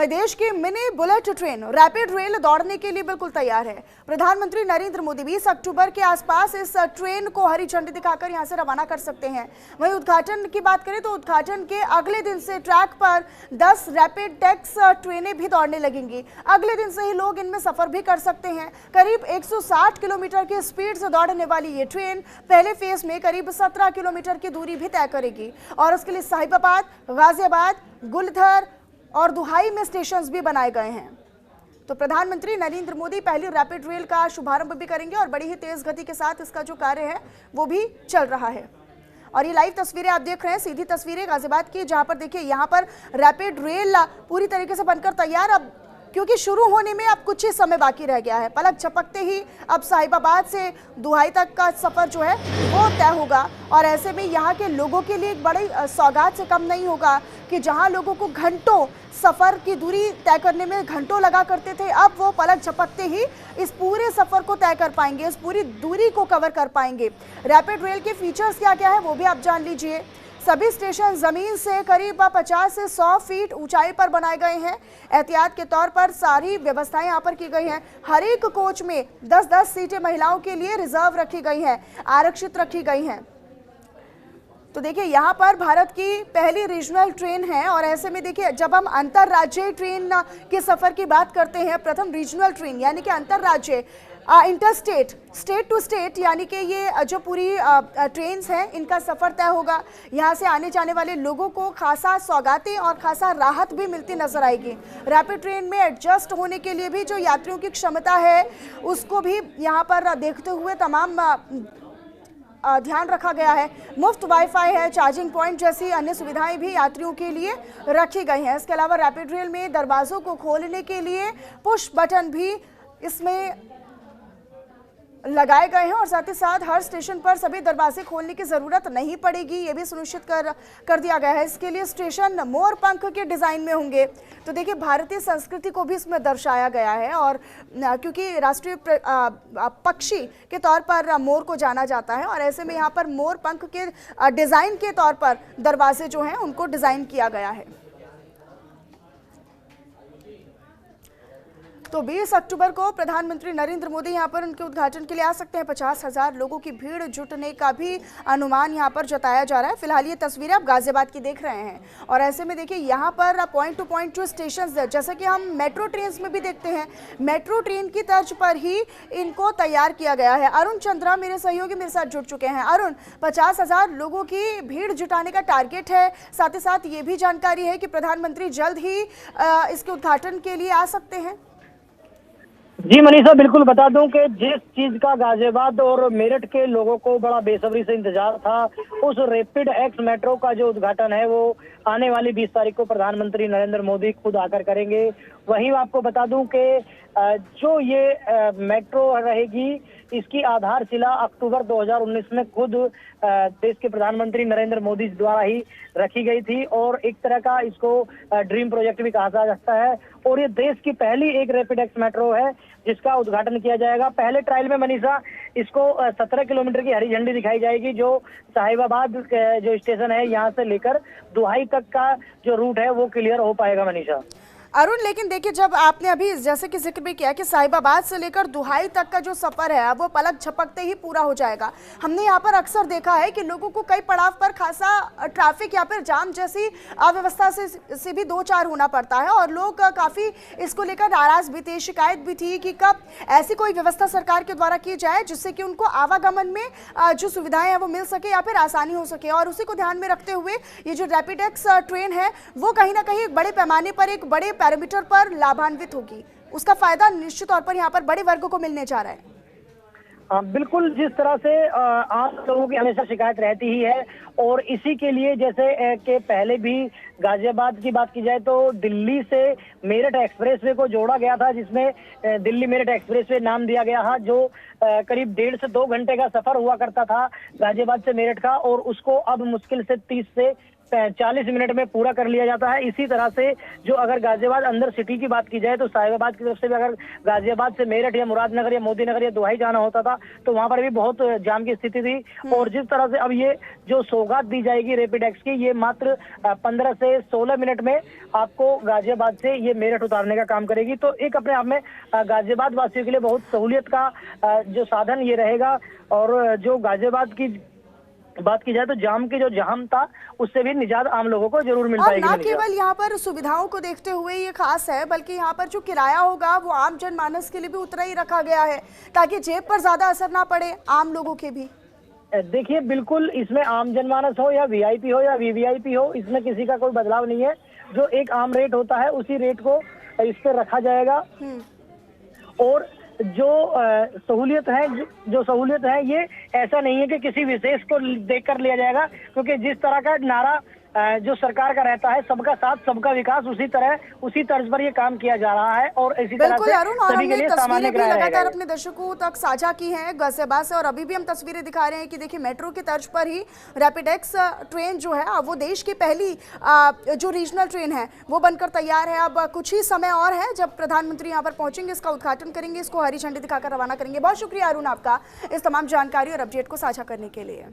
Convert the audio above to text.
वहीं देश की mini bullet train rapid rail दौड़ने के लिए बिल्कुल तैयार है। प्रधानमंत्री नरेंद्र मोदी 20 अक्टूबर के आसपास इस ट्रेन को हरी झंडी दिखाकर यहां से रवाना कर सकते हैं। वहीं उद्घाटन की बात करें तो उद्घाटन के अगले दिन से ट्रैक पर 10 रैपिड टैक्स ट्रेनें भी दौड़ने लगेंगी। अगले दिन से ही लोग इनमें सफर भी कर सकते हैं। करीब 160 किलोमीटर की स्पीड से दौड़ने वाली ये ट्रेन पहले फेज में करीब 17 किलोमीटर की दूरी भी तय करेगी और उसके लिए साहिबाबाद, गाजियाबाद, गुलधर और दुहाई में स्टेशंस भी बनाए गए हैं। तो प्रधानमंत्री नरेंद्र मोदी पहली रैपिड रेल का शुभारंभ भी करेंगे और बड़ी ही तेज गति के साथ इसका जो कार्य है वो भी चल रहा है। और ये लाइव तस्वीरें आप देख रहे हैं, सीधी तस्वीरें गाजियाबाद की, जहां पर देखिए यहाँ पर रैपिड रेल पूरी तरीके से बनकर तैयार। अब क्योंकि शुरू होने में अब कुछ ही समय बाकी रह गया है, पलक झपकते ही अब साहिबाबाद से दुहाई तक का सफर जो है वो तय होगा। और ऐसे में यहाँ के लोगों के लिए एक बड़ी सौगात से कम नहीं होगा कि जहाँ लोगों को घंटों सफर की दूरी तय करने में घंटों लगा करते थे, अब वो पलक झपकते ही इस पूरे सफर को तय कर पाएंगे, इस पूरी दूरी को कवर कर पाएंगे। रैपिड रेल के फीचर्स क्या क्या है वो भी आप जान लीजिए। सभी स्टेशन जमीन से करीब 50 से 100 फीट ऊंचाई पर बनाए गए हैं। एहतियात के तौर पर सारी व्यवस्थाएं यहां पर की गई हैं। हर एक कोच में 10-10 सीटें महिलाओं के लिए रिजर्व रखी गई हैं, आरक्षित रखी गई हैं। तो देखिए यहाँ पर भारत की पहली रीजनल ट्रेन है और ऐसे में देखिए जब हम अंतरराज्यीय ट्रेन के सफर की बात करते हैं, प्रथम रीजनल ट्रेन यानी कि अंतरराज्यीय इंटरस्टेट, स्टेट टू स्टेट, यानी कि ये जो पूरी ट्रेन्स हैं इनका सफ़र तय होगा। यहाँ से आने जाने वाले लोगों को खासा सौगातें और खासा राहत भी मिलती नजर आएगी। रैपिड ट्रेन में एडजस्ट होने के लिए भी जो यात्रियों की क्षमता है उसको भी यहाँ पर देखते हुए तमाम ध्यान रखा गया है। मुफ्त वाईफाई है, चार्जिंग पॉइंट जैसी अन्य सुविधाएं भी यात्रियों के लिए रखी गई हैं। इसके अलावा रैपिड रेल में दरवाजों को खोलने के लिए पुश बटन भी इसमें लगाए गए हैं और साथ ही साथ हर स्टेशन पर सभी दरवाजे खोलने की जरूरत नहीं पड़ेगी, ये भी सुनिश्चित कर दिया गया है। इसके लिए स्टेशन मोर पंख के डिजाइन में होंगे। तो देखिए भारतीय संस्कृति को भी इसमें दर्शाया गया है और क्योंकि राष्ट्रीय पक्षी के तौर पर मोर को जाना जाता है और ऐसे में यहाँ पर मोर पंख के डिजाइन के तौर पर दरवाजे जो हैं उनको डिजाइन किया गया है। तो 20 अक्टूबर को प्रधानमंत्री नरेंद्र मोदी यहां पर उनके उद्घाटन के लिए आ सकते हैं। 50,000 लोगों की भीड़ जुटने का भी अनुमान यहां पर जताया जा रहा है। फिलहाल ये तस्वीरें आप गाजियाबाद की देख रहे हैं और ऐसे में देखिए यहां पर पॉइंट टू पॉइंट जो स्टेशन है, जैसे कि हम मेट्रो ट्रेन में भी देखते हैं, मेट्रो ट्रेन की तर्ज पर ही इनको तैयार किया गया है। अरुण चंद्रा मेरे सहयोगी मेरे साथ जुड़ चुके हैं। अरुण, 50,000 लोगों की भीड़ जुटाने का टारगेट है, साथ ही साथ ये भी जानकारी है कि प्रधानमंत्री जल्द ही इसके उद्घाटन के लिए आ सकते हैं। जी मनीषा, बिल्कुल बता दूं कि जिस चीज का गाजियाबाद और मेरठ के लोगों को बड़ा बेसब्री से इंतजार था, उस रैपिड एक्स मेट्रो का जो उद्घाटन है वो आने वाली 20 तारीख को प्रधानमंत्री नरेंद्र मोदी खुद आकर करेंगे। वहीं आपको बता दूं कि जो ये मेट्रो रहेगी इसकी आधारशिला अक्टूबर 2019 में खुद देश के प्रधानमंत्री नरेंद्र मोदी द्वारा ही रखी गई थी और एक तरह का इसको ड्रीम प्रोजेक्ट भी कहा जा सकता है। और ये देश की पहली एक रैपिड एक्स मेट्रो है जिसका उद्घाटन किया जाएगा। पहले ट्रायल में मनीषा इसको 17 किलोमीटर की हरी झंडी दिखाई जाएगी, जो साहिबाबाद जो स्टेशन है यहाँ से लेकर दुहाई तक का जो रूट है वो क्लियर हो पाएगा मनीषा। अरुण, लेकिन देखिए जब आपने अभी जैसे कि जिक्र भी किया कि साहिबाबाद से लेकर दुहाई तक का जो सफर है वो पलक झपकते ही पूरा हो जाएगा। हमने यहाँ पर अक्सर देखा है कि लोगों को कई पड़ाव पर खासा ट्रैफिक या फिर जाम जैसी अव्यवस्था से भी दो चार होना पड़ता है और लोग काफी इसको लेकर नाराज भी थे। शिकायत भी थी कि कब ऐसी कोई व्यवस्था सरकार के द्वारा की जाए जिससे कि उनको आवागमन में जो सुविधाएं हैं वो मिल सके या फिर आसानी हो सके। और उसी को ध्यान में रखते हुए ये जो रैपिड एक्स ट्रेन है वो कहीं ना कहीं बड़े पैमाने पर एक बड़े पैरामीटर पर लाभान्वित होगी। उसका फायदा निश्चित तौर पर यहाँ पर बड़े वर्ग को मिलने जा रहा है। बिल्कुल, जिस तरह से आम लोगों की हमेशा शिकायत रहती ही है और इसी के लिए जैसे कि पहले भी गाजियाबाद की बात की जाए तो दिल्ली से मेरठ एक्सप्रेसवे को जोड़ा गया था, जिसमें दिल्ली मेरठ एक्सप्रेसवे नाम दिया गया था, जो करीब 1.5 से 2 घंटे का सफर हुआ करता था गाजियाबाद से मेरठ का, और उसको अब मुश्किल से 30 से 40 मिनट में पूरा कर लिया जाता है। इसी तरह से जो अगर गाजियाबाद अंदर सिटी की बात की जाए तो साहिबाबाद की तरफ से भी अगर गाजियाबाद से मेरठ या मुरादनगर या मोदीनगर या दोहाई जाना होता था तो वहां पर भी बहुत जाम की स्थिति थी। और जिस तरह से अब ये जो सौगात दी जाएगी रैपिड एक्स की, ये मात्र 15 से 16 मिनट में आपको गाजियाबाद से ये मेरठ उतारने का काम करेगी। तो एक अपने आप में गाजियाबाद वासियों के लिए बहुत सहूलियत का जो साधन ये रहेगा। और जो गाजियाबाद की बात की जाए तो जाम की जो जाम था उससे भी निजात आम लोगों को जरूर मिल और पाएगी। ना केवल यहाँ पर सुविधाओं को देखते हुए ये खास है, बल्कि यहाँ पर जो किराया होगा वो आम जनमानस के लिए भी उतना ही रखा गया है ताकि जेब पर ज्यादा असर ना पड़े आम लोगों के भी। देखिए बिल्कुल, इसमें आम जनमानस हो या वीआईपी हो या वीवीआईपी हो, इसमें किसी का कोई बदलाव नहीं है। जो एक आम रेट होता है उसी रेट को इस पर रखा जाएगा। और जो सहूलियत है जो सहूलियत है ये ऐसा नहीं है कि किसी विशेष को देखकर लिया जाएगा, क्योंकि जिस तरह का नारा जो सरकार का रहता है सबका साथ सबका विकास, उसी तर्ज पर ये काम किया जा रहा है। और इसी तरह से अरुण, और सभी के लिए सामान्य भी लगातार अपने दर्शकों तक साझा की हैं गाजियाबाद से, और अभी भी हम तस्वीरें दिखा रहे हैं कि देखिए मेट्रो की तर्ज पर ही रैपिड एक्स ट्रेन जो है वो देश की पहली जो रीजनल ट्रेन है वो बनकर तैयार है। अब कुछ ही समय और है जब प्रधानमंत्री यहाँ पर पहुंचेंगे, इसका उद्घाटन करेंगे, इसको हरी झंडी दिखाकर रवाना करेंगे। बहुत शुक्रिया अरुण आपका इस तमाम जानकारी और अपडेट को साझा करने के लिए।